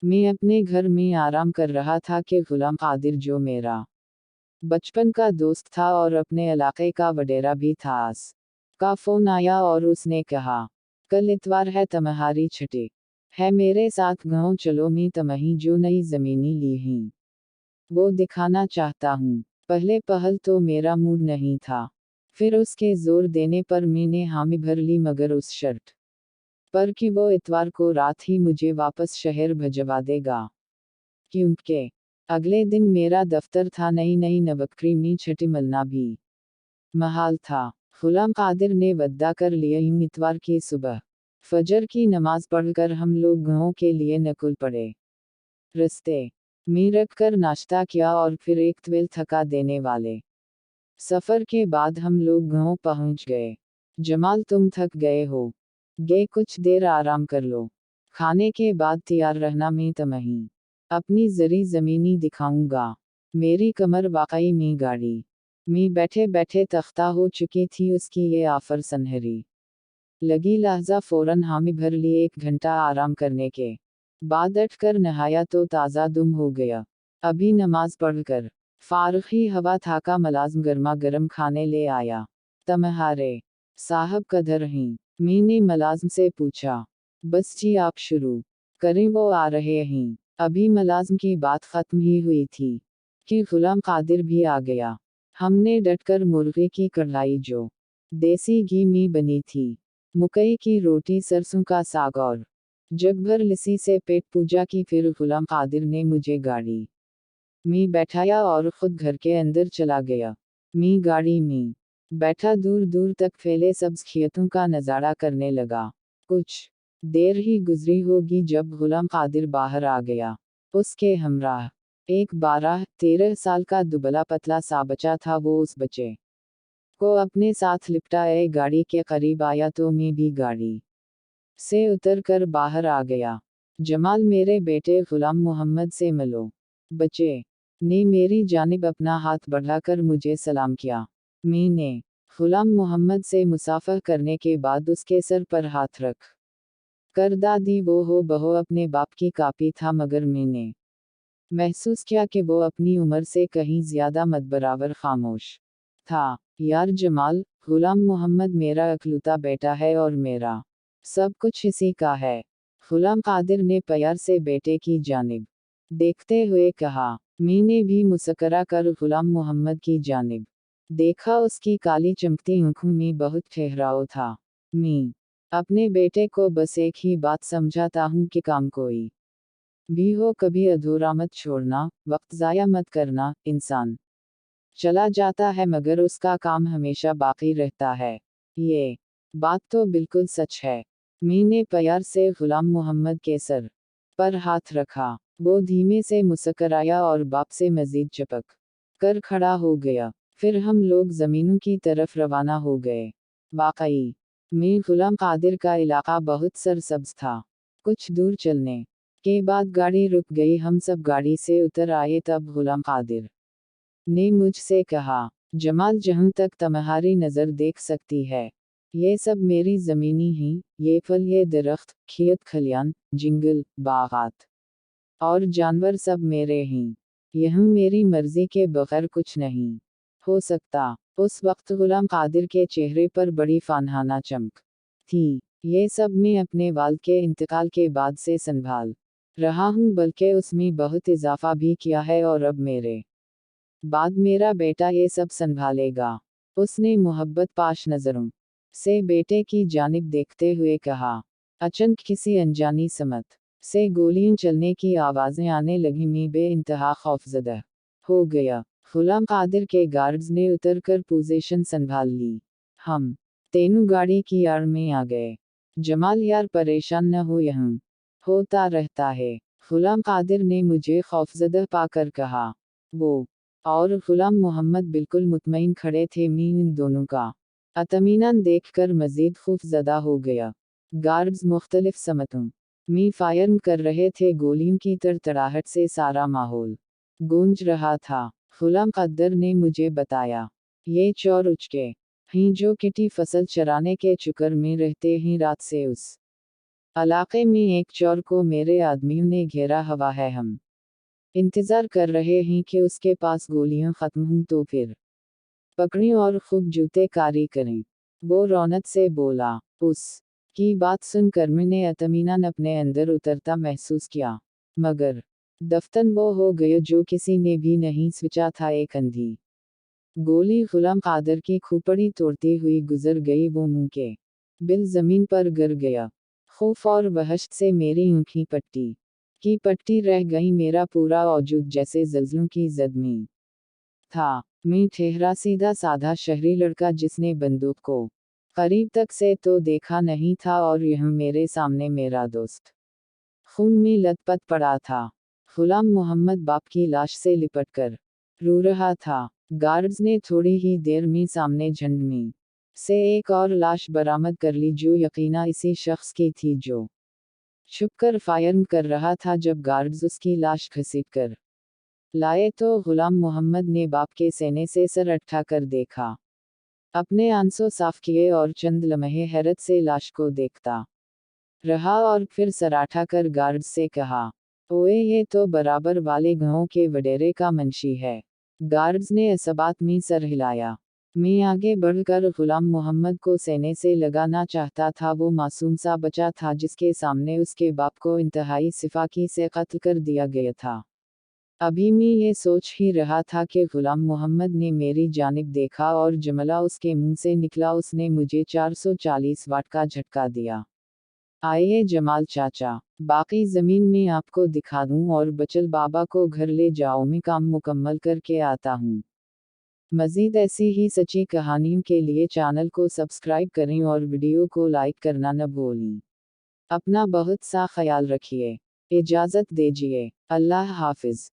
मैं अपने घर में आराम कर रहा था कि गुलाम कादिर, जो मेरा बचपन का दोस्त था और अपने इलाके का वडेरा भी था, का फोन आया और उसने कहा, कल इतवार है, तुम्हारी छुट्टी है, मेरे साथ गाँव चलो, मैं तुम्हें जो नई जमीनी ली हैं वो दिखाना चाहता हूँ। पहले पहल तो मेरा मूड नहीं था, फिर उसके जोर देने पर मैंने हामी भर ली, मगर उस शर्त पर कि वो इतवार को रात ही मुझे वापस शहर भिजवा देगा, क्योंकि अगले दिन मेरा दफ्तर था। नई नई नवकरी में छुट्टी मिलना भी महाल था। गुलाम कादिर ने वद्दा कर लिया। इतवार की सुबह फजर की नमाज पढ़कर हम लोग गाँव के लिए निकल पड़े। रस्ते में रख कर नाश्ता किया और फिर एक तवील थका देने वाले सफर के बाद हम लोग गाँव पहुंच गए। जमाल, तुम थक गए हो, गे कुछ देर आराम कर लो, खाने के बाद तैयार रहना, मैं तुम्हें अपनी जरी जमीनी दिखाऊंगा। मेरी कमर वाकई में गाड़ी में बैठे बैठे तख्ता हो चुकी थी। उसकी ये आफर सनहरी लगी लहजा फौरन हामी भर ली। 1 घंटा आराम करने के बाद उठकर नहाया तो ताज़ा दुम हो गया। अभी नमाज पढ़कर फारगी हवा था का मलाज़म गर्मा गर्म खाने ले आया। तुम्हारे साहब कदर हैं? मैंने मलाज़म से पूछा। बस जी, आप शुरू करें, वो आ रहे हैं। अभी मलाज़म की बात ख़त्म ही हुई थी कि गुलाम कादिर भी आ गया। हमने डटकर मुर्गे की कढ़ाई, जो देसी घी में बनी थी, मकई की रोटी, सरसों का साग और जग भर लस्सी से पेट पूजा की। फिर गुलाम कादिर ने मुझे गाड़ी में बैठाया और खुद घर के अंदर चला गया। मैं गाड़ी में बैठा दूर दूर तक फैले सब्ज खेतों का नज़ारा करने लगा। कुछ देर ही गुजरी होगी जब गुलाम कादिर बाहर आ गया। उसके हमराह एक 12-13 साल का दुबला पतला सा बच्चा था। वो उस बच्चे को अपने साथ लिपटाए गाड़ी के करीब आया तो मैं भी गाड़ी से उतर कर बाहर आ गया। जमाल, मेरे बेटे गुलाम मोहम्मद से मिलो। बच्चे ने मेरी जानिब अपना हाथ बढ़ाकर मुझे सलाम किया। मैंने गुलाम मोहम्मद से मुसाफा करने के बाद उसके सर पर हाथ रख कर दादी वो हो बहो अपने बाप की कापी था, मगर मैंने महसूस किया कि वो अपनी उम्र से कहीं ज्यादा मदबराबर खामोश था। यार जमाल, गुलाम मोहम्मद मेरा अकलूता बेटा है और मेरा सब कुछ इसी का है। गुलाम कादिर ने प्यार से बेटे की जानिब देखते हुए कहा। मैंने भी मुस्करा कर गुलाम मोहम्मद की जानिब देखा। उसकी काली चमकती आंखों में बहुत ठहराव था। मैं अपने बेटे को बस एक ही बात समझाता हूँ कि काम कोई भी हो, कभी अधूरा मत छोड़ना, वक्त ज़ाया मत करना। इंसान चला जाता है मगर उसका काम हमेशा बाकी रहता है। ये बात तो बिल्कुल सच है। मैंने प्यार से गुलाम मोहम्मद के सर पर हाथ रखा। वो धीमे से मुस्कराया और बाप से मजीद चिपक कर खड़ा हो गया। फिर हम लोग जमीनों की तरफ रवाना हो गए। वाकई में गुलाम कादिर का इलाका बहुत सरसब्ज था। कुछ दूर चलने के बाद गाड़ी रुक गई। हम सब गाड़ी से उतर आए। तब गुलाम कादिर ने मुझसे कहा, जमाल, जहाँ तक तुम्हारी नज़र देख सकती है, ये सब मेरी ज़मीनी हैं। ये फल, ये दरख्त, खेत खलियान, जंगल, बागात और जानवर सब मेरे हैं। यहाँ मेरी मर्जी के बगैर कुछ नहीं हो सकता। उस वक्त गुलाम कादिर के चेहरे पर बड़ी फानहाना चमक थी। ये सब मैं अपने वालिद के इंतकाल के बाद से संभाल रहा हूँ, बल्कि उसमें बहुत इजाफा भी किया है, और अब मेरे बाद मेरा बेटा ये सब संभालेगा। उसने मोहब्बत पाश नजरों से बेटे की जानिब देखते हुए कहा। अचानक किसी अनजानी समत से गोलियां चलने की आवाजें आने लगी। मैं बे इंतहा खौफजदा हो गया। गुलाम कादिर के गार्ड्स ने उतरकर पोजीशन संभाल ली। हम तीनों गाड़ी की आड़ में आ गए। जमाल, यार परेशान न हो, यहाँ होता रहता है, गुलाम कादिर ने मुझे खौफजदा पाकर कहा। वो और गुलाम मोहम्मद बिल्कुल मुतमईन खड़े थे। मैं इन दोनों का अतमीनान देखकर मजीद खौफजदा हो गया। गार्ड्स मुख्तलिफ समतों में फायर कर रहे थे। गोलियों की तड़तड़ाहट से सारा माहौल गूंज रहा था। गुलाम कादिर ने मुझे बताया, ये चोर उचके हैं जो किटी फसल चराने के चक्कर में रहते हैं। रात से उस इलाके में एक चोर को मेरे आदमियों ने घेरा हुआ है, हम इंतजार कर रहे हैं कि उसके पास गोलियां खत्म हों तो फिर पकड़ें और खूब जूते कारी करें। वो रौनक से बोला। उस की बात सुनकर मैंने इत्मीनान अपने अंदर उतरता महसूस किया, मगर दफ्तन वो हो गया जो किसी ने भी नहीं सोचा था। एक अंधी गोली गुलाम कादर की खोपड़ी तोड़ती हुई गुजर गई। वो मुंह के बिल जमीन पर गिर गया। खौफ और वहशत से मेरी आंखें पट्टी रह गई। मेरा पूरा वजूद जैसे ज़लज़लों की जद में था। मैं ठहरा, सीधा साधा शहरी लड़का जिसने बंदूक को करीब तक से तो देखा नहीं था, और यह मेरे सामने मेरा दोस्त खून में लथपथ पड़ा था। गुलाम मोहम्मद बाप की लाश से लिपटकर रो रहा था। गार्ड्स ने थोड़ी ही देर में सामने झंड में से एक और लाश बरामद कर ली, जो यकीना इसी शख्स की थी जो छुपकर फायर कर रहा था। जब गार्ड्स उसकी लाश घसीट कर लाए तो गुलाम मोहम्मद ने बाप के सीने से सर उठाकर देखा, अपने आंसू साफ किए और चंद लम्हे हैरत से लाश को देखता रहा, और फिर सर उठाकर गार्ड्स से कहा, ओए, ये तो बराबर वाले गांव के वडेरे का मुंशी है। गार्ड्स ने इस बात में सर हिलाया। मैं आगे बढ़कर गुलाम मोहम्मद को सीने से लगाना चाहता था। वो मासूम सा बच्चा था जिसके सामने उसके बाप को इंतहाई सिफाकी से कत्ल कर दिया गया था। अभी मैं ये सोच ही रहा था कि गुलाम मोहम्मद ने मेरी जानिब देखा और जुमला उसके मुंह से निकला, उसने मुझे 440 वाट का झटका दिया। आइए जमाल चाचा, बाकी ज़मीन में आपको दिखा दूं और बचल बाबा को घर ले जाओ, मैं काम मुकम्मल करके आता हूँ। मज़ीद ऐसी ही सच्ची कहानियों के लिए चैनल को सब्सक्राइब करें और वीडियो को लाइक करना न भूलें। अपना बहुत सा ख्याल रखिए। इजाज़त दीजिए। अल्लाह हाफिज़।